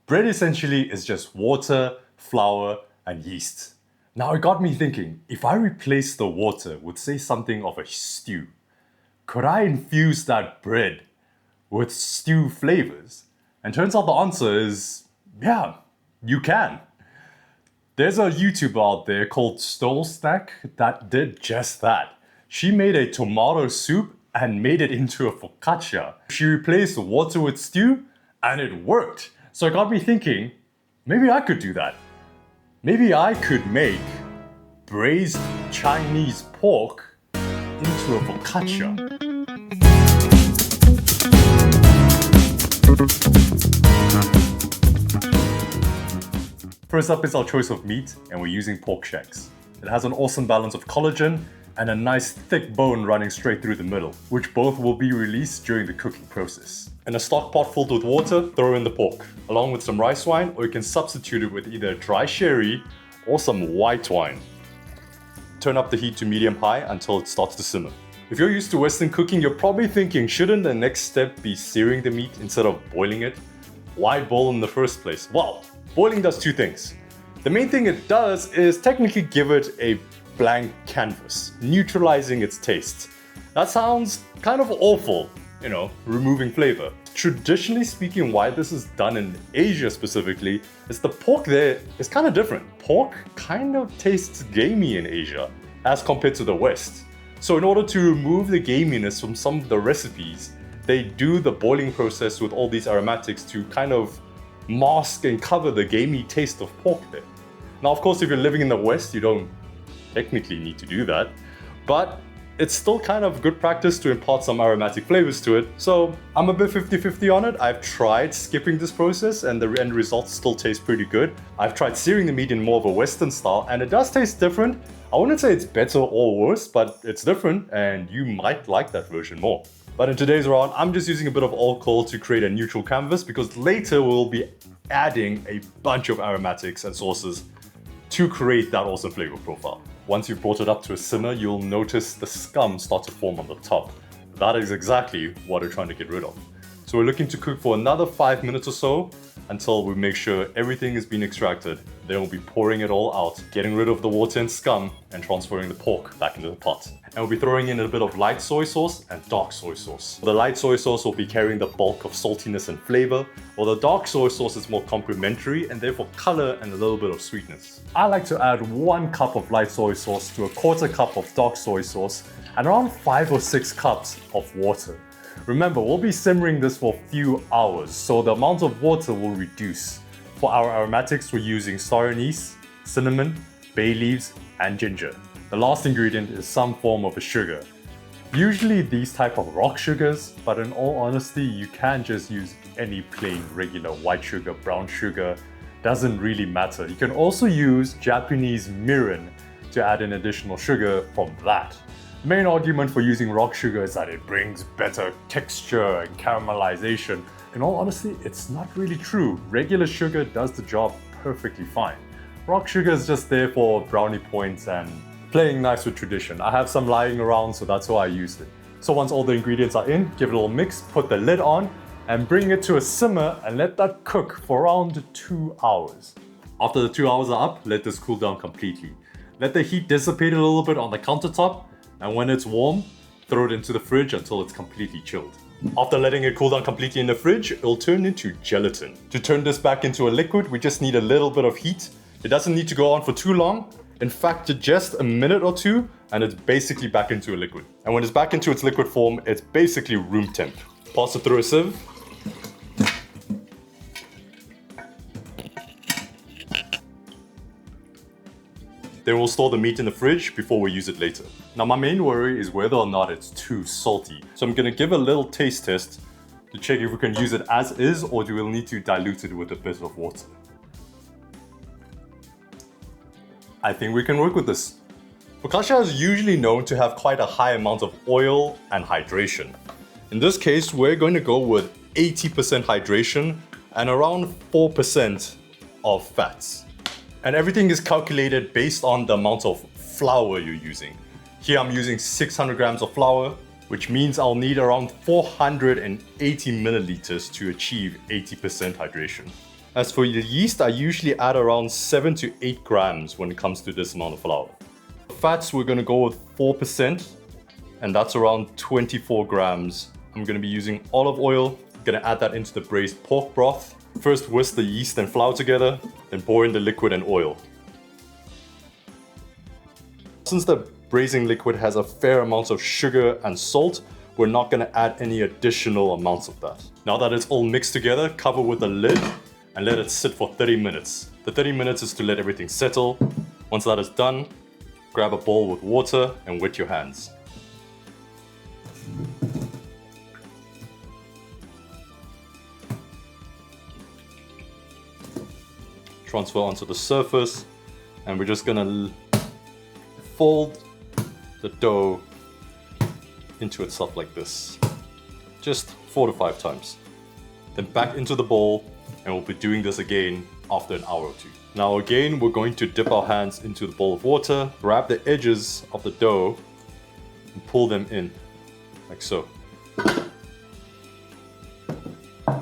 Bread essentially is just water, flour, and yeast. Now it got me thinking, if I replace the water with say something of a stew, could I infuse that bread with stew flavors? And turns out the answer is, yeah, you can. There's a YouTuber out there called Snack that did just that. She made a tomato soup and made it into a focaccia. She replaced water with stew and it worked. So it got me thinking, maybe I could do that. Maybe I could make braised Chinese pork into a focaccia. First up is our choice of meat, and we're using pork shanks. It has an awesome balance of collagen and a nice thick bone running straight through the middle, which both will be released during the cooking process. In a stock pot filled with water, throw in the pork, along with some rice wine, or you can substitute it with either dry sherry or some white wine. Turn up the heat to medium-high until it starts to simmer. If you're used to Western cooking, you're probably thinking, shouldn't the next step be searing the meat instead of boiling it? Why boil in the first place? Well, boiling does two things. The main thing it does is technically give it a blank canvas, neutralizing its taste. That sounds kind of awful, removing flavor. Traditionally speaking, why this is done in Asia specifically, is the pork there is kind of different. Pork kind of tastes gamey in Asia as compared to the West. So in order to remove the gaminess from some of the recipes, they do the boiling process with all these aromatics to kind of mask and cover the gamey taste of pork there. Now, of course, if you're living in the West, you don't technically need to do that, but it's still kind of good practice to impart some aromatic flavors to it. So I'm a bit 50-50 on it. I've tried skipping this process and the end result still tastes pretty good. I've tried searing the meat in more of a Western style and it does taste different. I wouldn't say it's better or worse, but it's different and you might like that version more. But in today's round, I'm just using a bit of alcohol to create a neutral canvas because later we'll be adding a bunch of aromatics and sauces to create that awesome flavor profile. Once you've brought it up to a simmer, you'll notice the scum start to form on the top. That is exactly what we're trying to get rid of. So we're looking to cook for another 5 minutes or so until we make sure everything has been extracted. Then we'll be pouring it all out, getting rid of the water and scum, and transferring the pork back into the pot. And we'll be throwing in a bit of light soy sauce and dark soy sauce. The light soy sauce will be carrying the bulk of saltiness and flavor, while the dark soy sauce is more complementary and therefore color and a little bit of sweetness. I like to add 1 cup of light soy sauce to a 1/4 cup of dark soy sauce and around 5 or 6 cups of water. Remember, we'll be simmering this for a few hours, so the amount of water will reduce. For our aromatics, we're using Star Anise, cinnamon, bay leaves, and ginger. The last ingredient is some form of a sugar. Usually these type of rock sugars, but in all honesty, you can just use any plain regular white sugar, brown sugar, doesn't really matter. You can also use Japanese mirin to add an additional sugar from that. The main argument for using rock sugar is that it brings better texture and caramelization. In all honesty, it's not really true. Regular sugar does the job perfectly fine. Rock sugar is just there for brownie points and playing nice with tradition. I have some lying around, so that's why I used it. So once all the ingredients are in, give it a little mix, put the lid on, and bring it to a simmer and let that cook for around 2 hours. After the 2 hours are up, let this cool down completely. Let the heat dissipate a little bit on the countertop, and when it's warm, throw it into the fridge until it's completely chilled. After letting it cool down completely in the fridge, it'll turn into gelatin. To turn this back into a liquid, we just need a little bit of heat. It doesn't need to go on for too long. In fact, just a minute or two, and it's basically back into a liquid. And when it's back into its liquid form, it's basically room temp. Pass it through a sieve. Then we'll store the meat in the fridge before we use it later. Now my main worry is whether or not it's too salty. So I'm gonna give a little taste test to check if we can use it as is or do we need to dilute it with a bit of water. I think we can work with this. Focaccia is usually known to have quite a high amount of oil and hydration. In this case, we're going to go with 80% hydration and around 4% of fats. And everything is calculated based on the amount of flour you're using. Here I'm using 600 grams of flour, which means I'll need around 480 milliliters to achieve 80% hydration. As for the yeast, I usually add around 7 to 8 grams when it comes to this amount of flour. Fats, we're gonna go with 4%, and that's around 24 grams. I'm gonna be using olive oil, gonna add that into the braised pork broth. First whisk the yeast and flour together, then pour in the liquid and oil. Since the braising liquid has a fair amount of sugar and salt, we're not gonna add any additional amounts of that. Now that it's all mixed together, cover with a lid and let it sit for 30 minutes. The 30 minutes is to let everything settle. Once that is done, grab a bowl with water and wet your hands. Transfer onto the surface, and we're just gonna fold the dough into itself like this. Just 4 to 5 times. Then back into the bowl, and we'll be doing this again after an hour or 2. Now again, we're going to dip our hands into the bowl of water, grab the edges of the dough, and pull them in, like so.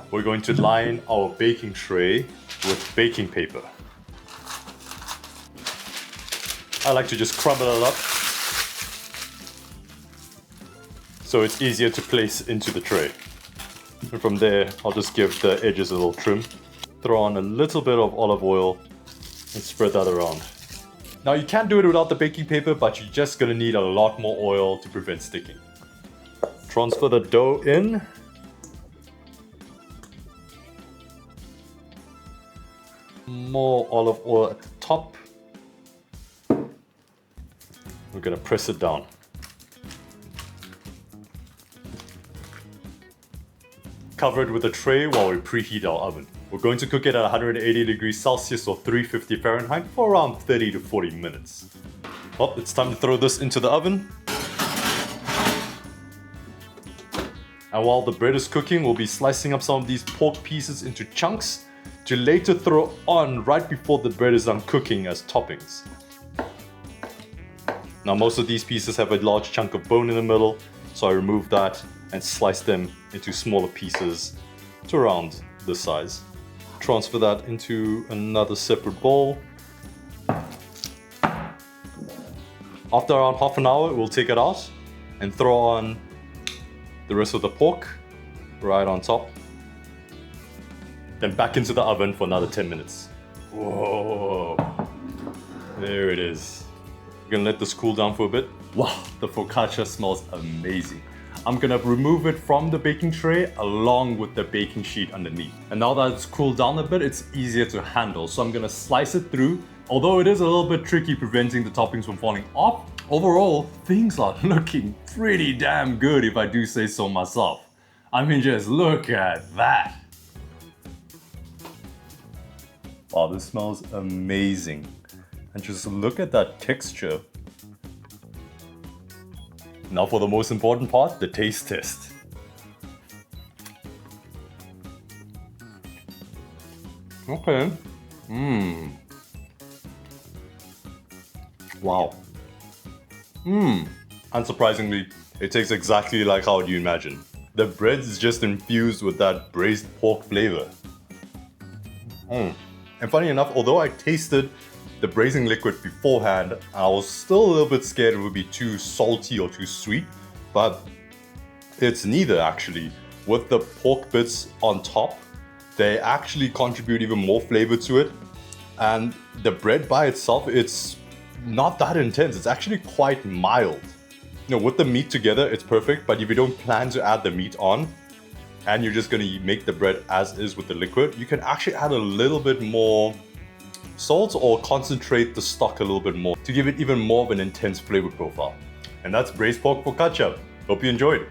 We're going to line our baking tray with baking paper. I like to just crumble it up so it's easier to place into the tray. And from there, I'll just give the edges a little trim. Throw on a little bit of olive oil and spread that around. Now you can do it without the baking paper, but you're just gonna need a lot more oil to prevent sticking. Transfer the dough in. More olive oil at the top. We're gonna press it down. Cover it with a tray while we preheat our oven. We're going to cook it at 180 degrees Celsius or 350 Fahrenheit for around 30 to 40 minutes. Well, it's time to throw this into the oven. And while the bread is cooking, we'll be slicing up some of these pork pieces into chunks to later throw on right before the bread is done cooking as toppings. Now most of these pieces have a large chunk of bone in the middle, so I remove that and slice them into smaller pieces to around this size. Transfer that into another separate bowl. After around half an hour, we'll take it out and throw on the rest of the pork right on top. Then back into the oven for another 10 minutes. Whoa, there it is. We're gonna let this cool down for a bit. Wow, the focaccia smells amazing. I'm gonna remove it from the baking tray along with the baking sheet underneath. And now that it's cooled down a bit, it's easier to handle. So I'm gonna slice it through. Although it is a little bit tricky preventing the toppings from falling off, overall, things are looking pretty damn good if I do say so myself. I mean, just look at that. Wow, this smells amazing. And just look at that texture. Now for the most important part, the taste test. Okay. Wow. Unsurprisingly, it tastes exactly like how you imagine. The bread is just infused with that braised pork flavor. And funny enough, although I tasted the braising liquid beforehand, I was still a little bit scared it would be too salty or too sweet, but it's neither actually. With the pork bits on top, they actually contribute even more flavor to it. And the bread by itself, it's not that intense. It's actually quite mild. You know, with the meat together, it's perfect, but if you don't plan to add the meat on, and you're just gonna make the bread as is with the liquid, you can actually add a little bit more salt or concentrate the stock a little bit more to give it even more of an intense flavor profile. And that's braised pork focaccia. Hope you enjoyed.